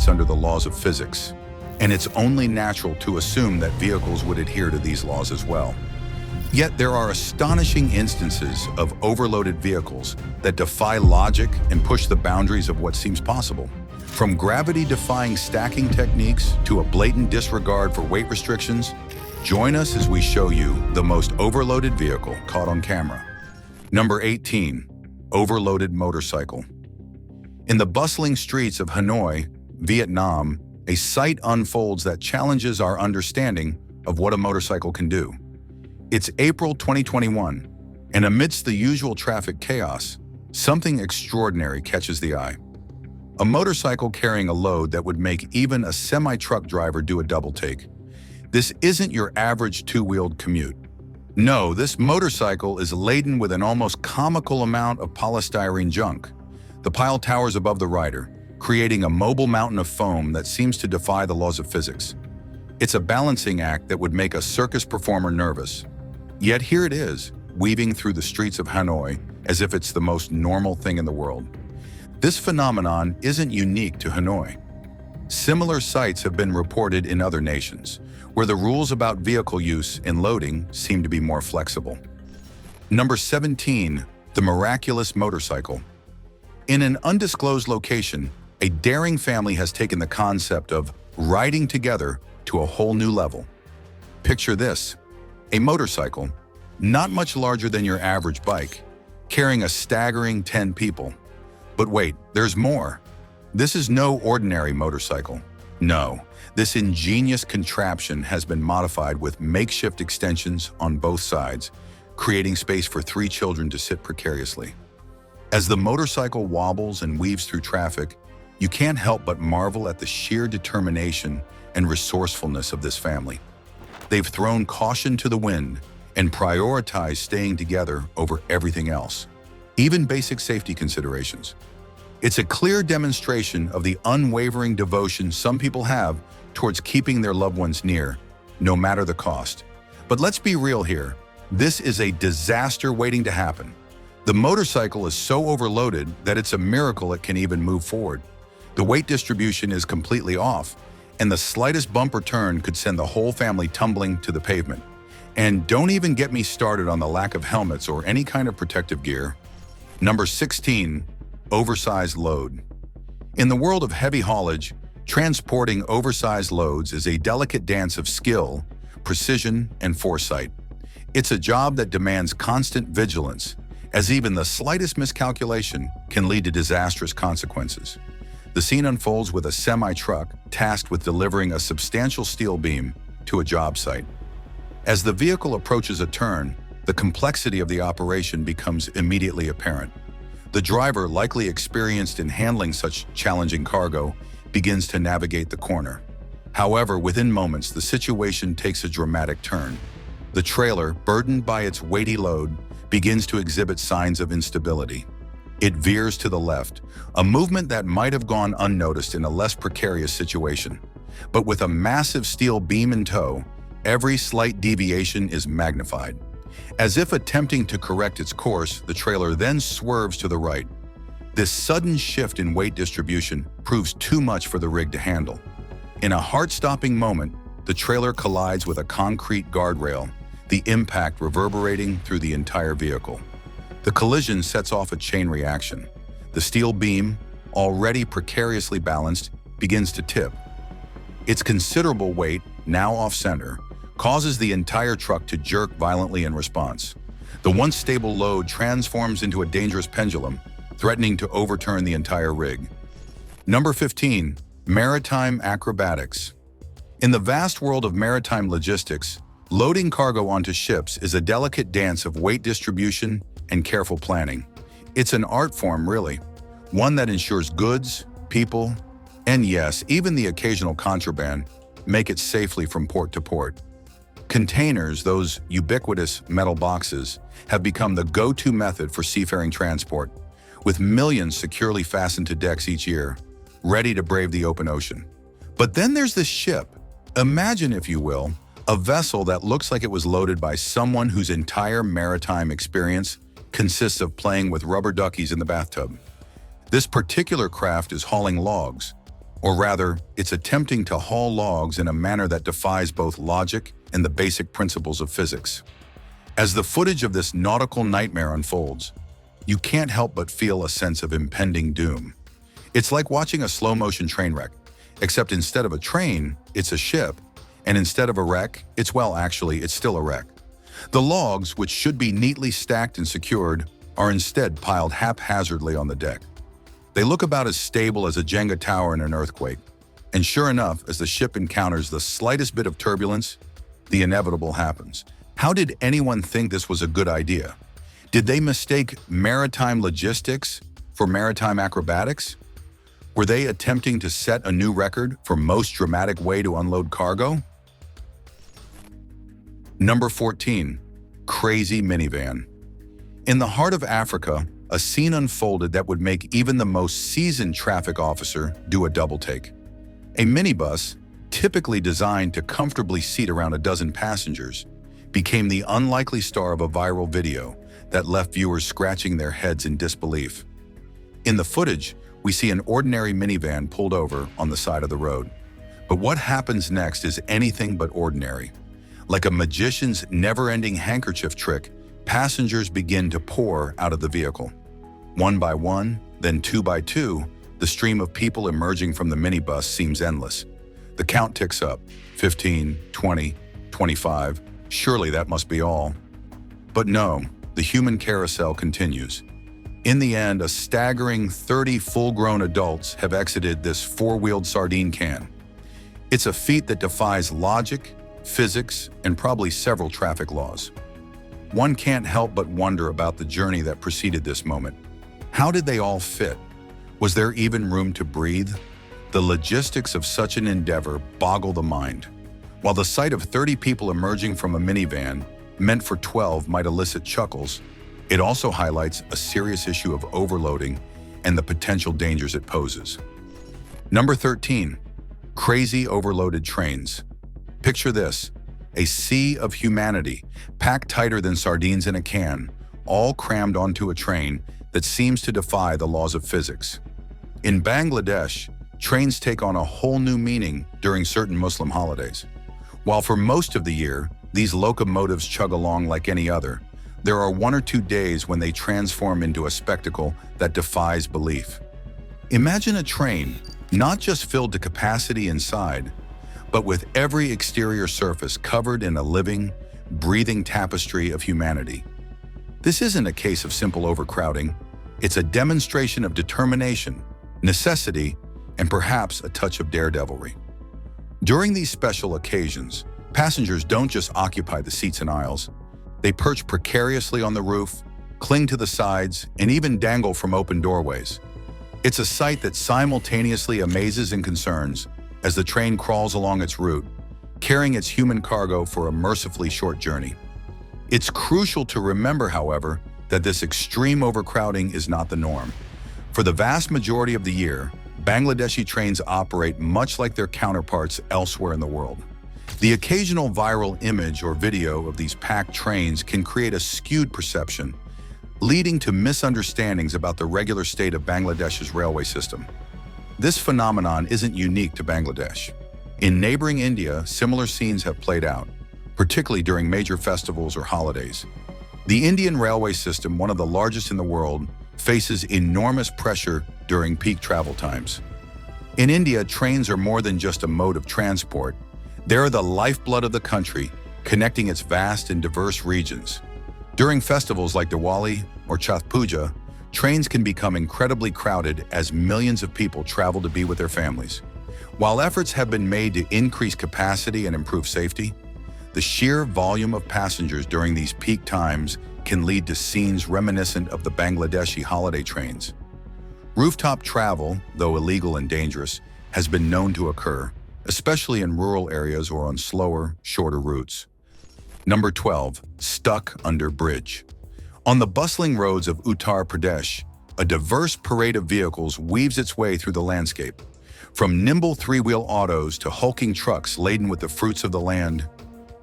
operates under the laws of physics, and it's only natural to assume that vehicles would adhere to these laws as well. Yet there are astonishing instances of overloaded vehicles that defy logic and push the boundaries of what seems possible. From gravity-defying stacking techniques to a blatant disregard for weight restrictions, join us as we show you the most overloaded vehicle caught on camera. Number 18. Overloaded motorcycle. In the bustling streets of Hanoi, Vietnam, a sight unfolds that challenges our understanding of what a motorcycle can do. It's April 2021, and amidst the usual traffic chaos, something extraordinary catches the eye. A motorcycle carrying a load that would make even a semi-truck driver do a double take. This isn't your average two-wheeled commute. No, this motorcycle is laden with an almost comical amount of polystyrene junk. The pile towers above the rider, creating a mobile mountain of foam that seems to defy the laws of physics. It's a balancing act that would make a circus performer nervous. Yet here it is, weaving through the streets of Hanoi as if it's the most normal thing in the world. This phenomenon isn't unique to Hanoi. Similar sights have been reported in other nations, where the rules about vehicle use and loading seem to be more flexible. Number 17. The miraculous motorcycle. In an undisclosed location, a daring family has taken the concept of riding together to a whole new level. Picture this: a motorcycle, not much larger than your average bike, carrying a staggering 10 people. But wait, there's more. This is no ordinary motorcycle. No, this ingenious contraption has been modified with makeshift extensions on both sides, creating space for 3 children to sit precariously. As the motorcycle wobbles and weaves through traffic, you can't help but marvel at the sheer determination and resourcefulness of this family. They've thrown caution to the wind and prioritized staying together over everything else, even basic safety considerations. It's a clear demonstration of the unwavering devotion some people have towards keeping their loved ones near, no matter the cost. But let's be real here. This is a disaster waiting to happen. The motorcycle is so overloaded that it's a miracle it can even move forward. The weight distribution is completely off, and the slightest bump or turn could send the whole family tumbling to the pavement. And don't even get me started on the lack of helmets or any kind of protective gear. Number 16. Oversized load. In the world of heavy haulage, transporting oversized loads is a delicate dance of skill, precision, and foresight. It's a job that demands constant vigilance, as even the slightest miscalculation can lead to disastrous consequences. The scene unfolds with a semi-truck tasked with delivering a substantial steel beam to a job site. As the vehicle approaches a turn, the complexity of the operation becomes immediately apparent. The driver, likely experienced in handling such challenging cargo, begins to navigate the corner. However, within moments, the situation takes a dramatic turn. The trailer, burdened by its weighty load, begins to exhibit signs of instability. It veers to the left, a movement that might have gone unnoticed in a less precarious situation. But with a massive steel beam in tow, every slight deviation is magnified. As if attempting to correct its course, the trailer then swerves to the right. This sudden shift in weight distribution proves too much for the rig to handle. In a heart-stopping moment, the trailer collides with a concrete guardrail, the impact reverberating through the entire vehicle. The collision sets off a chain reaction. The steel beam, already precariously balanced, begins to tip. Its considerable weight, now off-center, causes the entire truck to jerk violently in response. The once stable load transforms into a dangerous pendulum, threatening to overturn the entire rig. Number 15. Maritime Acrobatics. In the vast world of maritime logistics, loading cargo onto ships is a delicate dance of weight distribution and careful planning. It's an art form, really, one that ensures goods, people, and yes, even the occasional contraband, make it safely from port to port. Containers, those ubiquitous metal boxes, have become the go-to method for seafaring transport, with millions securely fastened to decks each year, ready to brave the open ocean. But then there's this ship. Imagine, if you will, a vessel that looks like it was loaded by someone whose entire maritime experience consists of playing with rubber duckies in the bathtub. This particular craft is hauling logs, Or rather, it's attempting to haul logs in a manner that defies both logic and the basic principles of physics. As the footage of this nautical nightmare unfolds, you can't help but feel a sense of impending doom. It's like watching a slow-motion train wreck, except instead of a train, it's a ship, and instead of a wreck, it's still a wreck. The logs, which should be neatly stacked and secured, are instead piled haphazardly on the deck. They look about as stable as a Jenga tower in an earthquake, and sure enough, as the ship encounters the slightest bit of turbulence, the inevitable happens. How did anyone think this was a good idea? Did they mistake maritime logistics for maritime acrobatics? Were they attempting to set a new record for most dramatic way to unload cargo? Number 14. Crazy minivan. In the heart of Africa, a scene unfolded that would make even the most seasoned traffic officer do a double take. A minibus, typically designed to comfortably seat around a dozen passengers, became the unlikely star of a viral video that left viewers scratching their heads in disbelief. In the footage, we see an ordinary minivan pulled over on the side of the road. But what happens next is anything but ordinary. Like a magician's never-ending handkerchief trick, passengers begin to pour out of the vehicle. One by one, then two by two, the stream of people emerging from the minibus seems endless. The count ticks up, 15, 20, 25, surely that must be all. But no, the human carousel continues. In the end, a staggering 30 full-grown adults have exited this four-wheeled sardine can. It's a feat that defies logic, physics, and probably several traffic laws. One can't help but wonder about the journey that preceded this moment. How did they all fit? Was there even room to breathe? The logistics of such an endeavor boggle the mind. While the sight of 30 people emerging from a minivan, meant for 12, might elicit chuckles, it also highlights a serious issue of overloading and the potential dangers it poses. Number 13. Crazy overloaded trains. Picture this, a sea of humanity, packed tighter than sardines in a can, all crammed onto a train that seems to defy the laws of physics. In Bangladesh, trains take on a whole new meaning during certain Muslim holidays. While for most of the year, these locomotives chug along like any other, there are 1 or 2 days when they transform into a spectacle that defies belief. Imagine a train, not just filled to capacity inside, but with every exterior surface covered in a living, breathing tapestry of humanity. This isn't a case of simple overcrowding. It's a demonstration of determination, necessity, and perhaps a touch of daredevilry. During these special occasions, passengers don't just occupy the seats and aisles. They perch precariously on the roof, cling to the sides, and even dangle from open doorways. It's a sight that simultaneously amazes and concerns as the train crawls along its route, carrying its human cargo for a mercifully short journey. It's crucial to remember, however, that this extreme overcrowding is not the norm. For the vast majority of the year, Bangladeshi trains operate much like their counterparts elsewhere in the world. The occasional viral image or video of these packed trains can create a skewed perception, leading to misunderstandings about the regular state of Bangladesh's railway system. This phenomenon isn't unique to Bangladesh. In neighboring India, similar scenes have played out, particularly during major festivals or holidays. The Indian railway system, one of the largest in the world, faces enormous pressure during peak travel times. In India, trains are more than just a mode of transport. They're the lifeblood of the country, connecting its vast and diverse regions. During festivals like Diwali or Chhath Puja, trains can become incredibly crowded as millions of people travel to be with their families. While efforts have been made to increase capacity and improve safety, the sheer volume of passengers during these peak times can lead to scenes reminiscent of the Bangladeshi holiday trains. Rooftop travel, though illegal and dangerous, has been known to occur, especially in rural areas or on slower, shorter routes. Number 12. Stuck under bridge. On the bustling roads of Uttar Pradesh, a diverse parade of vehicles weaves its way through the landscape. From nimble three-wheel autos to hulking trucks laden with the fruits of the land,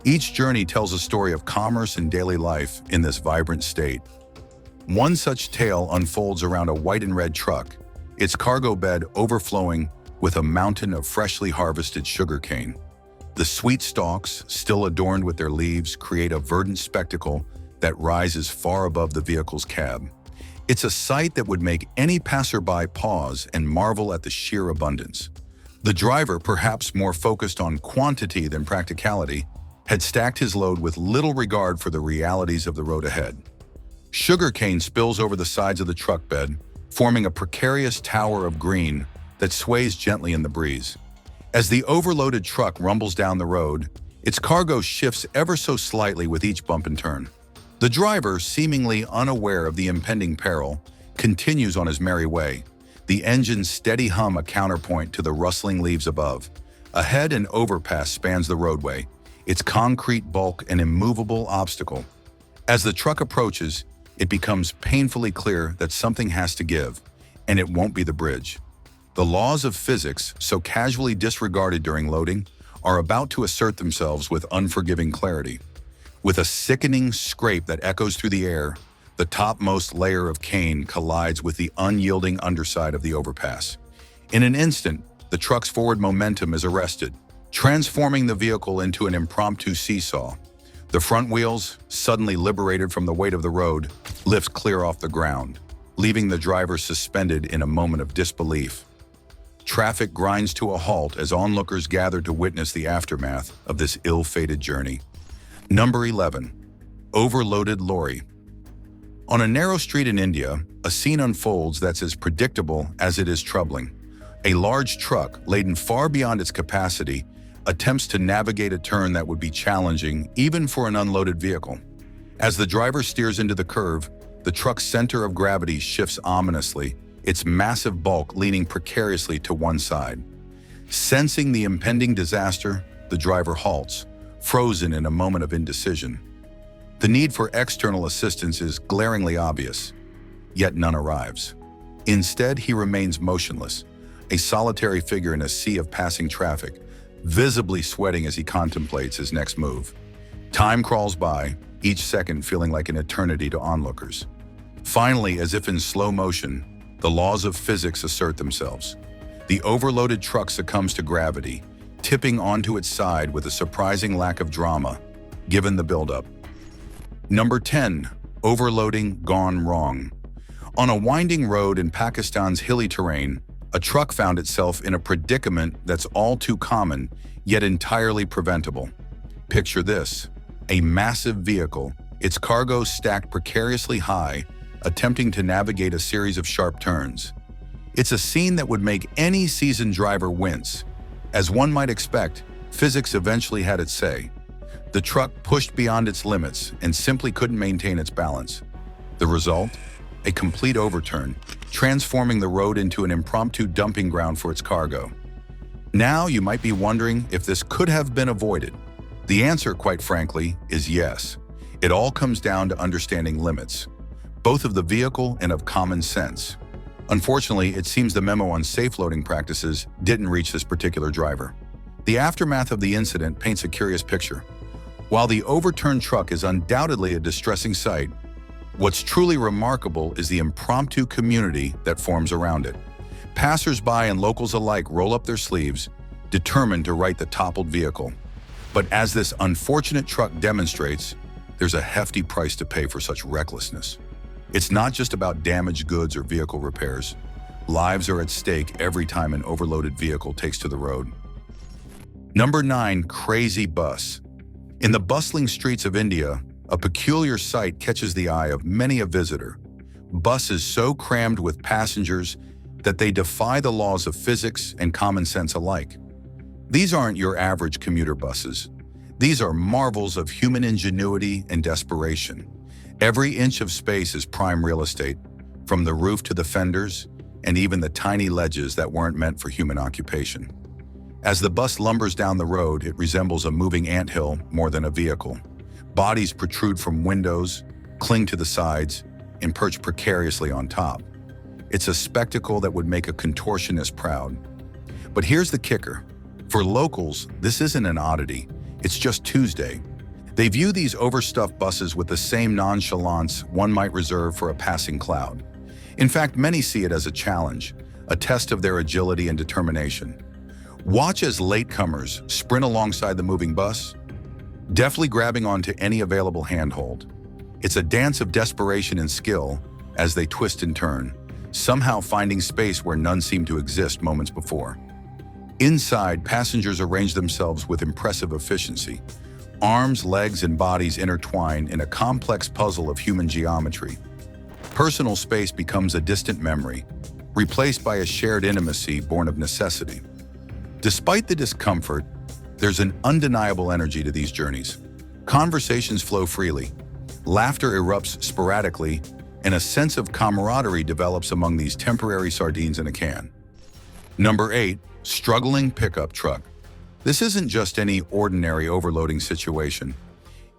each journey tells a story of commerce and daily life in this vibrant state. One such tale unfolds around a white and red truck, its cargo bed overflowing with a mountain of freshly harvested sugarcane. The sweet stalks, still adorned with their leaves, create a verdant spectacle that rises far above the vehicle's cab. It's a sight that would make any passerby pause and marvel at the sheer abundance. The driver, perhaps more focused on quantity than practicality, had stacked his load with little regard for the realities of the road ahead. Sugarcane spills over the sides of the truck bed, forming a precarious tower of green that sways gently in the breeze. As the overloaded truck rumbles down the road, its cargo shifts ever so slightly with each bump and turn. The driver, seemingly unaware of the impending peril, continues on his merry way, the engine's steady hum a counterpoint to the rustling leaves above. Ahead, an overpass spans the roadway, its concrete bulk an immovable obstacle. As the truck approaches, it becomes painfully clear that something has to give, and it won't be the bridge. The laws of physics, so casually disregarded during loading, are about to assert themselves with unforgiving clarity. With a sickening scrape that echoes through the air, the topmost layer of cane collides with the unyielding underside of the overpass. In an instant, the truck's forward momentum is arrested, transforming the vehicle into an impromptu seesaw. The front wheels, suddenly liberated from the weight of the road, lift clear off the ground, leaving the driver suspended in a moment of disbelief. Traffic grinds to a halt as onlookers gather to witness the aftermath of this ill-fated journey. Number 11. Overloaded Lorry. On a narrow street in India, a scene unfolds that's as predictable as it is troubling. A large truck, laden far beyond its capacity, attempts to navigate a turn that would be challenging even for an unloaded vehicle. As the driver steers into the curve, the truck's center of gravity shifts ominously, its massive bulk leaning precariously to one side. Sensing the impending disaster, the driver halts, frozen in a moment of indecision. The need for external assistance is glaringly obvious, yet none arrives. Instead, he remains motionless, a solitary figure in a sea of passing traffic, visibly sweating as he contemplates his next move. Time crawls by, each second feeling like an eternity to onlookers. Finally, as if in slow motion, the laws of physics assert themselves. The overloaded truck succumbs to gravity, tipping onto its side with a surprising lack of drama, given the buildup. Number 10. Overloading gone wrong. On a winding road in Pakistan's hilly terrain, a truck found itself in a predicament that's all too common, yet entirely preventable. Picture this: a massive vehicle, its cargo stacked precariously high, attempting to navigate a series of sharp turns. It's a scene that would make any seasoned driver wince. As one might expect, physics eventually had its say. The truck pushed beyond its limits and simply couldn't maintain its balance. The result? A complete overturn, transforming the road into an impromptu dumping ground for its cargo. Now you might be wondering if this could have been avoided. The answer, quite frankly, is yes. It all comes down to understanding limits, both of the vehicle and of common sense. Unfortunately, it seems the memo on safe loading practices didn't reach this particular driver. The aftermath of the incident paints a curious picture. While the overturned truck is undoubtedly a distressing sight, what's truly remarkable is the impromptu community that forms around it. Passers-by and locals alike roll up their sleeves, determined to right the toppled vehicle. But as this unfortunate truck demonstrates, there's a hefty price to pay for such recklessness. It's not just about damaged goods or vehicle repairs. Lives are at stake every time an overloaded vehicle takes to the road. Number 9. Crazy bus. In the bustling streets of India, a peculiar sight catches the eye of many a visitor. Buses so crammed with passengers that they defy the laws of physics and common sense alike. These aren't your average commuter buses. These are marvels of human ingenuity and desperation. Every inch of space is prime real estate, from the roof to the fenders, and even the tiny ledges that weren't meant for human occupation. As the bus lumbers down the road, it resembles a moving anthill more than a vehicle. Bodies protrude from windows, cling to the sides, and perch precariously on top. It's a spectacle that would make a contortionist proud. But here's the kicker. For locals, this isn't an oddity. It's just Tuesday. They view these overstuffed buses with the same nonchalance one might reserve for a passing cloud. In fact, many see it as a challenge, a test of their agility and determination. Watch as latecomers sprint alongside the moving bus, deftly grabbing onto any available handhold. It's a dance of desperation and skill as they twist and turn, somehow finding space where none seemed to exist moments before. Inside, passengers arrange themselves with impressive efficiency. Arms, legs, and bodies intertwine in a complex puzzle of human geometry. Personal space becomes a distant memory, replaced by a shared intimacy born of necessity. Despite the discomfort, there's an undeniable energy to these journeys. Conversations flow freely, laughter erupts sporadically, and a sense of camaraderie develops among these temporary sardines in a can. Number 8. Struggling pickup truck. This isn't just any ordinary overloading situation.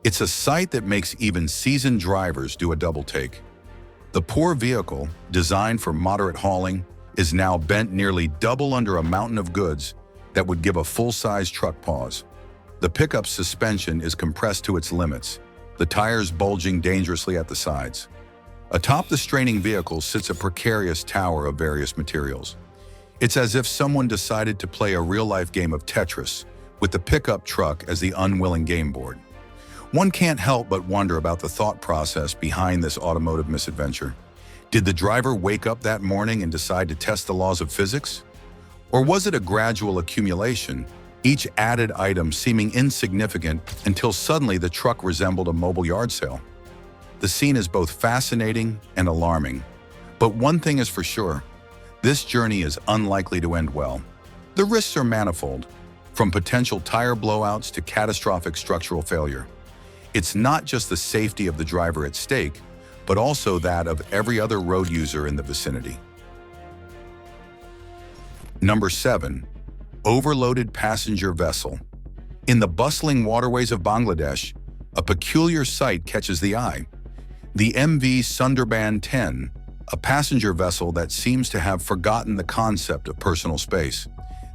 It's a sight that makes even seasoned drivers do a double take. The poor vehicle, designed for moderate hauling, is now bent nearly double under a mountain of goods that would give a full-size truck pause. The pickup's suspension is compressed to its limits, the tires bulging dangerously at the sides. Atop the straining vehicle sits a precarious tower of various materials. It's as if someone decided to play a real-life game of Tetris, with the pickup truck as the unwilling game board. One can't help but wonder about the thought process behind this automotive misadventure. Did the driver wake up that morning and decide to test the laws of physics? Or was it a gradual accumulation, each added item seeming insignificant until suddenly the truck resembled a mobile yard sale? The scene is both fascinating and alarming. But one thing is for sure, this journey is unlikely to end well. The risks are manifold, from potential tire blowouts to catastrophic structural failure. It's not just the safety of the driver at stake, but also that of every other road user in the vicinity. Number 7. Overloaded passenger vessel. In the bustling waterways of Bangladesh, a peculiar sight catches the eye. The MV Sundarban 10, a passenger vessel that seems to have forgotten the concept of personal space.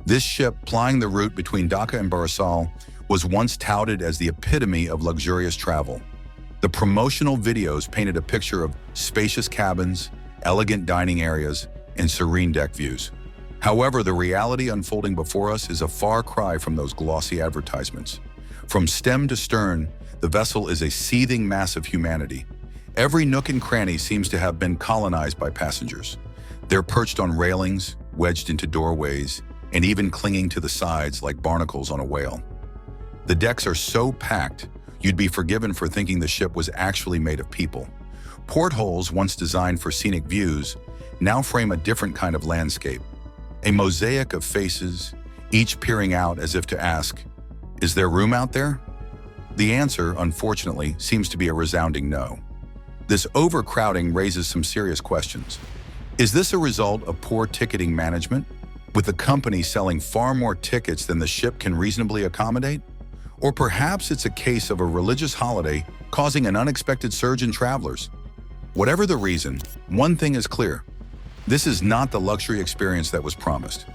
This ship, plying the route between Dhaka and Barisal, was once touted as the epitome of luxurious travel. The promotional videos painted a picture of spacious cabins, elegant dining areas, and serene deck views. However, the reality unfolding before us is a far cry from those glossy advertisements. From stem to stern, the vessel is a seething mass of humanity. Every nook and cranny seems to have been colonized by passengers. They're perched on railings, wedged into doorways, and even clinging to the sides like barnacles on a whale. The decks are so packed, you'd be forgiven for thinking the ship was actually made of people. Portholes, once designed for scenic views, now frame a different kind of landscape. A mosaic of faces, each peering out as if to ask, "Is there room out there?" The answer, unfortunately, seems to be a resounding no. This overcrowding raises some serious questions. Is this a result of poor ticketing management, with the company selling far more tickets than the ship can reasonably accommodate? Or perhaps it's a case of a religious holiday causing an unexpected surge in travelers? Whatever the reason, one thing is clear. This is not the luxury experience that was promised.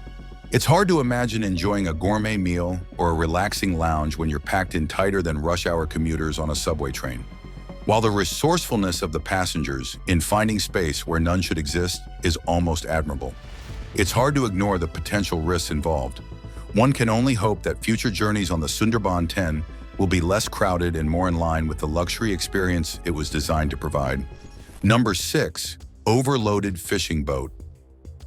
It's hard to imagine enjoying a gourmet meal or a relaxing lounge when you're packed in tighter than rush hour commuters on a subway train. While the resourcefulness of the passengers in finding space where none should exist is almost admirable, it's hard to ignore the potential risks involved. One can only hope that future journeys on the Sundarban 10 will be less crowded and more in line with the luxury experience it was designed to provide. Number 6. Overloaded fishing boat.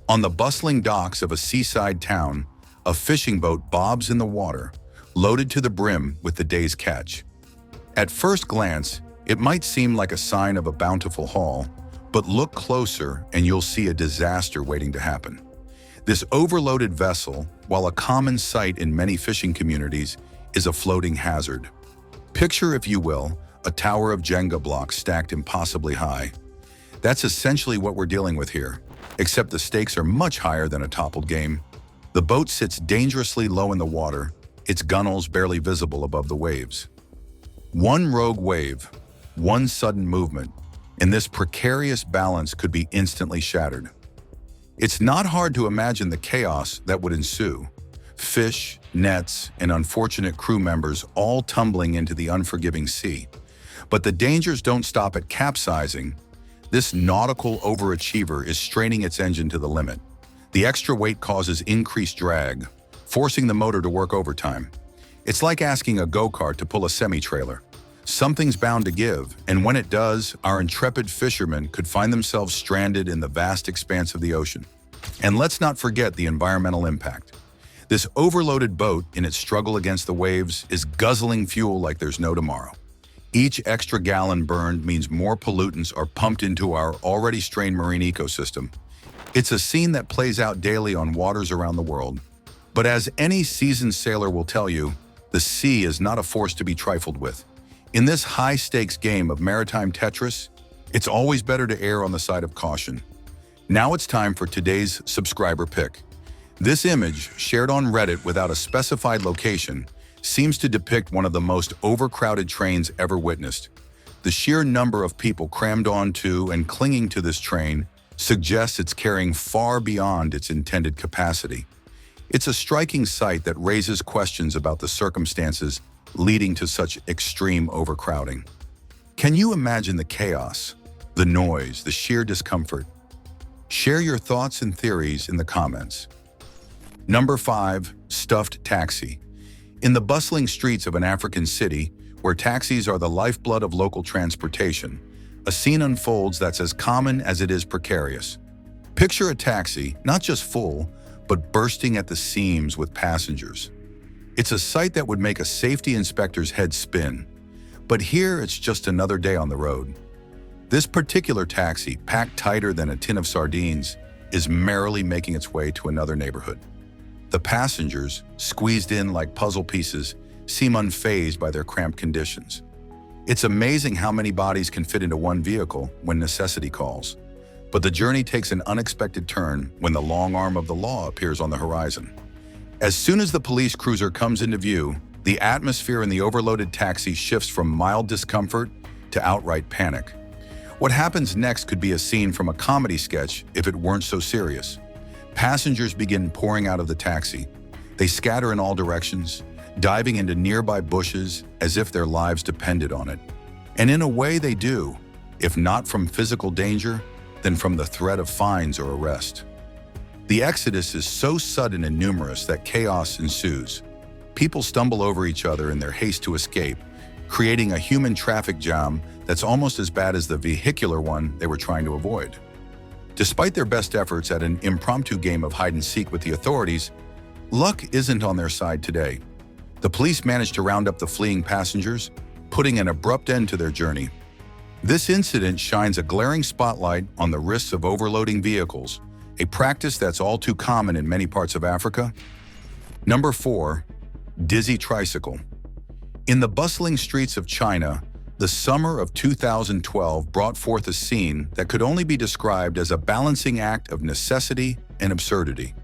On the bustling docks of a seaside town, a fishing boat bobs in the water, loaded to the brim with the day's catch. At first glance, it might seem like a sign of a bountiful haul, but look closer and you'll see a disaster waiting to happen. This overloaded vessel, while a common sight in many fishing communities, is a floating hazard. Picture, if you will, a tower of Jenga blocks stacked impossibly high. That's essentially what we're dealing with here, except the stakes are much higher than a toppled game. The boat sits dangerously low in the water, its gunnels barely visible above the waves. One rogue wave, one sudden movement, and this precarious balance could be instantly shattered. It's not hard to imagine the chaos that would ensue. Fish, nets, and unfortunate crew members all tumbling into the unforgiving sea. But the dangers don't stop at capsizing. This nautical overachiever is straining its engine to the limit. The extra weight causes increased drag, forcing the motor to work overtime. It's like asking a go-kart to pull a semi-trailer. Something's bound to give, and when it does, our intrepid fishermen could find themselves stranded in the vast expanse of the ocean. And let's not forget the environmental impact. This overloaded boat, in its struggle against the waves, is guzzling fuel like there's no tomorrow. Each extra gallon burned means more pollutants are pumped into our already strained marine ecosystem. It's a scene that plays out daily on waters around the world. But as any seasoned sailor will tell you, the sea is not a force to be trifled with. In this high-stakes game of maritime Tetris, it's always better to err on the side of caution. Now it's time for today's subscriber pick. This image, shared on Reddit without a specified location, seems to depict one of the most overcrowded trains ever witnessed. The sheer number of people crammed onto and clinging to this train suggests it's carrying far beyond its intended capacity. It's a striking sight that raises questions about the circumstances leading to such extreme overcrowding. Can you imagine the chaos, the noise, the sheer discomfort? Share your thoughts and theories in the comments. Number 5. Stuffed taxi. In the bustling streets of an African city, where taxis are the lifeblood of local transportation, a scene unfolds that's as common as it is precarious. Picture a taxi, not just full, but bursting at the seams with passengers. It's a sight that would make a safety inspector's head spin. But here it's just another day on the road. This particular taxi, packed tighter than a tin of sardines, is merrily making its way to another neighborhood. The passengers, squeezed in like puzzle pieces, seem unfazed by their cramped conditions. It's amazing how many bodies can fit into one vehicle when necessity calls. But the journey takes an unexpected turn when the long arm of the law appears on the horizon. As soon as the police cruiser comes into view, the atmosphere in the overloaded taxi shifts from mild discomfort to outright panic. What happens next could be a scene from a comedy sketch if it weren't so serious. Passengers begin pouring out of the taxi. They scatter in all directions, diving into nearby bushes as if their lives depended on it. And in a way they do, if not from physical danger, then from the threat of fines or arrest. The exodus is so sudden and numerous that chaos ensues. People stumble over each other in their haste to escape, creating a human traffic jam that's almost as bad as the vehicular one they were trying to avoid. Despite their best efforts at an impromptu game of hide-and-seek with the authorities, luck isn't on their side today. The police managed to round up the fleeing passengers, putting an abrupt end to their journey. This incident shines a glaring spotlight on the risks of overloading vehicles, a practice that's all too common in many parts of Africa. Number 4. Dizzy Tricycle. In the bustling streets of China, the summer of 2012 brought forth a scene that could only be described as a balancing act of necessity and absurdity.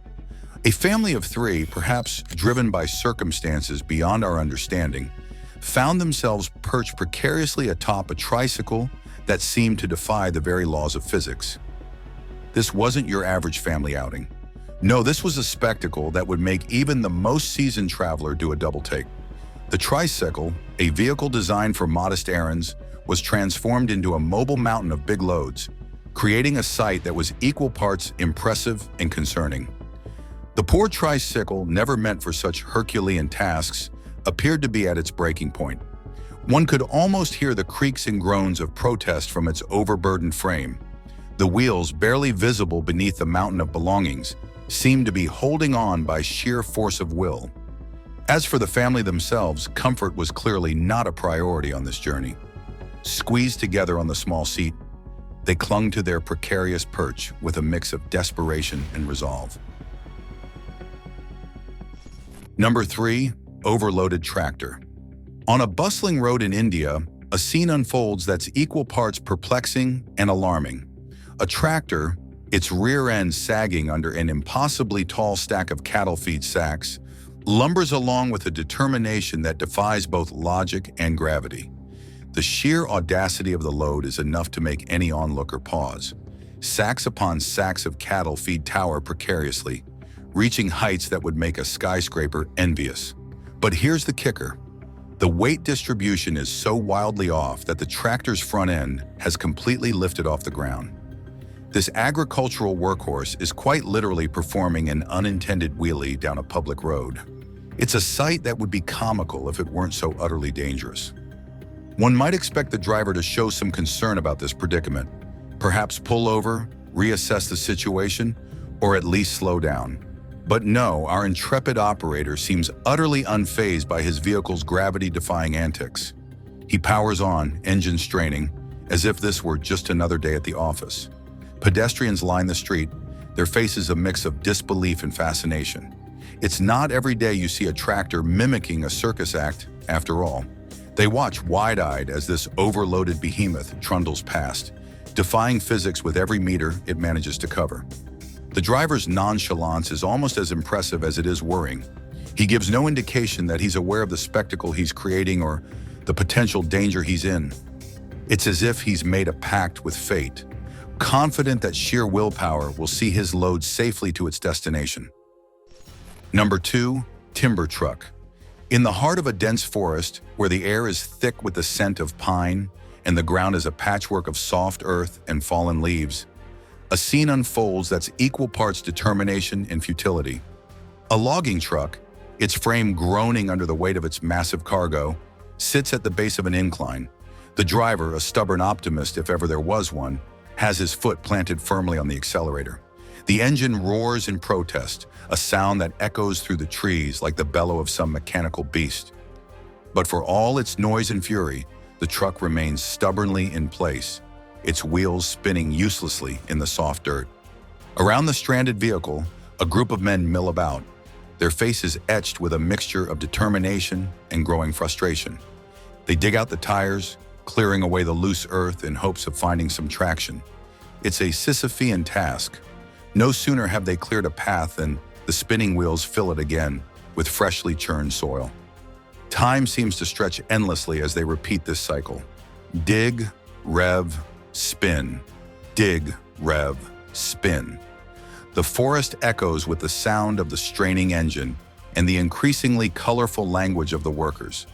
A family of 3, perhaps driven by circumstances beyond our understanding, found themselves perched precariously atop a tricycle that seemed to defy the very laws of physics. This wasn't your average family outing. No, this was a spectacle that would make even the most seasoned traveler do a double take. The tricycle, a vehicle designed for modest errands, was transformed into a mobile mountain of big loads, creating a sight that was equal parts impressive and concerning. The poor tricycle, never meant for such Herculean tasks, appeared to be at its breaking point. One could almost hear the creaks and groans of protest from its overburdened frame. The wheels, barely visible beneath the mountain of belongings, seemed to be holding on by sheer force of will. As for the family themselves, comfort was clearly not a priority on this journey. Squeezed together on the small seat, they clung to their precarious perch with a mix of desperation and resolve. Number 3. Overloaded tractor. On a bustling road in India, a scene unfolds that's equal parts perplexing and alarming. A tractor, its rear end sagging under an impossibly tall stack of cattle feed sacks, lumbers along with a determination that defies both logic and gravity. The sheer audacity of the load is enough to make any onlooker pause. Sacks upon sacks of cattle feed tower precariously, reaching heights that would make a skyscraper envious. But here's the kicker. The weight distribution is so wildly off that the tractor's front end has completely lifted off the ground. This agricultural workhorse is quite literally performing an unintended wheelie down a public road. It's a sight that would be comical if it weren't so utterly dangerous. One might expect the driver to show some concern about this predicament, perhaps pull over, reassess the situation, or at least slow down. But no, our intrepid operator seems utterly unfazed by his vehicle's gravity-defying antics. He powers on, engine straining, as if this were just another day at the office. Pedestrians line the street, their faces a mix of disbelief and fascination. It's not every day you see a tractor mimicking a circus act, after all. They watch wide-eyed as this overloaded behemoth trundles past, defying physics with every meter it manages to cover. The driver's nonchalance is almost as impressive as it is worrying. He gives no indication that he's aware of the spectacle he's creating or the potential danger he's in. It's as if he's made a pact with fate, confident that sheer willpower will see his load safely to its destination. Number 2, timber truck. In the heart of a dense forest, where the air is thick with the scent of pine and the ground is a patchwork of soft earth and fallen leaves, a scene unfolds that's equal parts determination and futility. A logging truck, its frame groaning under the weight of its massive cargo, sits at the base of an incline. The driver, a stubborn optimist if ever there was one, has his foot planted firmly on the accelerator. The engine roars in protest, a sound that echoes through the trees like the bellow of some mechanical beast. But for all its noise and fury, the truck remains stubbornly in place, its wheels spinning uselessly in the soft dirt. Around the stranded vehicle, a group of men mill about, their faces etched with a mixture of determination and growing frustration. They dig out the tires, clearing away the loose earth in hopes of finding some traction. It's a Sisyphean task. No sooner have they cleared a path than the spinning wheels fill it again with freshly churned soil. Time seems to stretch endlessly as they repeat this cycle. Dig, rev, spin. Dig, rev, spin. The forest echoes with the sound of the straining engine and the increasingly colorful language of the workers.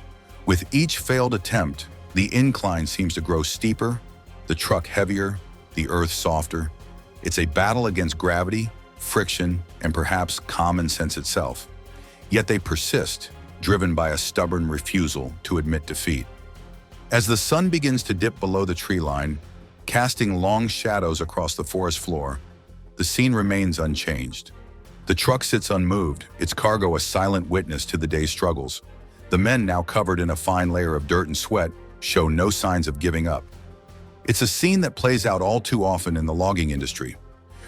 With each failed attempt, the incline seems to grow steeper, the truck heavier, the earth softer. It's a battle against gravity, friction, and perhaps common sense itself. Yet they persist, driven by a stubborn refusal to admit defeat. As the sun begins to dip below the tree line, casting long shadows across the forest floor, the scene remains unchanged. The truck sits unmoved, its cargo a silent witness to the day's struggles. The men, now covered in a fine layer of dirt and sweat, show no signs of giving up. It's a scene that plays out all too often in the logging industry,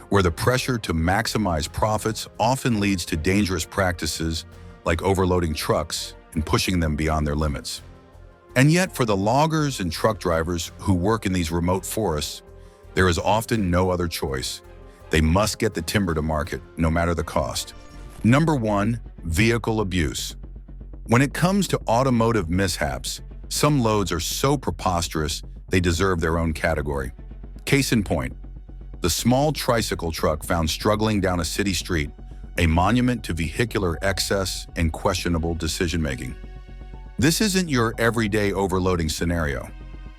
where the pressure to maximize profits often leads to dangerous practices like overloading trucks and pushing them beyond their limits. And yet, for the loggers and truck drivers who work in these remote forests, there is often no other choice. They must get the timber to market, no matter the cost. Number 1, vehicle abuse. When it comes to automotive mishaps, some loads are so preposterous they deserve their own category. Case in point, the small tricycle truck found struggling down a city street, a monument to vehicular excess and questionable decision-making. This isn't your everyday overloading scenario.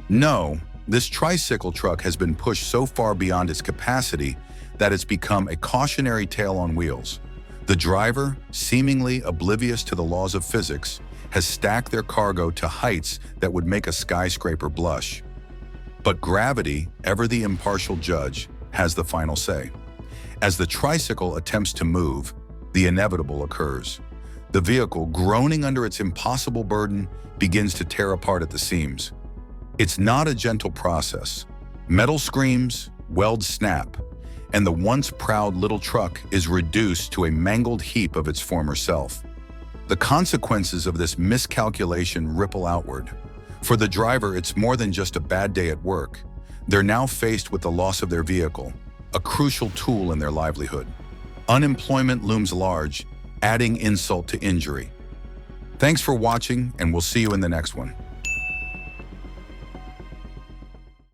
No, this tricycle truck has been pushed so far beyond its capacity that it's become a cautionary tale on wheels. The driver, seemingly oblivious to the laws of physics, has stacked their cargo to heights that would make a skyscraper blush. But gravity, ever the impartial judge, has the final say. As the tricycle attempts to move, the inevitable occurs. The vehicle, groaning under its impossible burden, begins to tear apart at the seams. It's not a gentle process. Metal screams, welds snap, and the once proud little truck is reduced to a mangled heap of its former self. The consequences of this miscalculation ripple outward. For the driver, it's more than just a bad day at work. They're now faced with the loss of their vehicle, a crucial tool in their livelihood. Unemployment looms large, adding insult to injury. Thanks for watching, and we'll see you in the next one.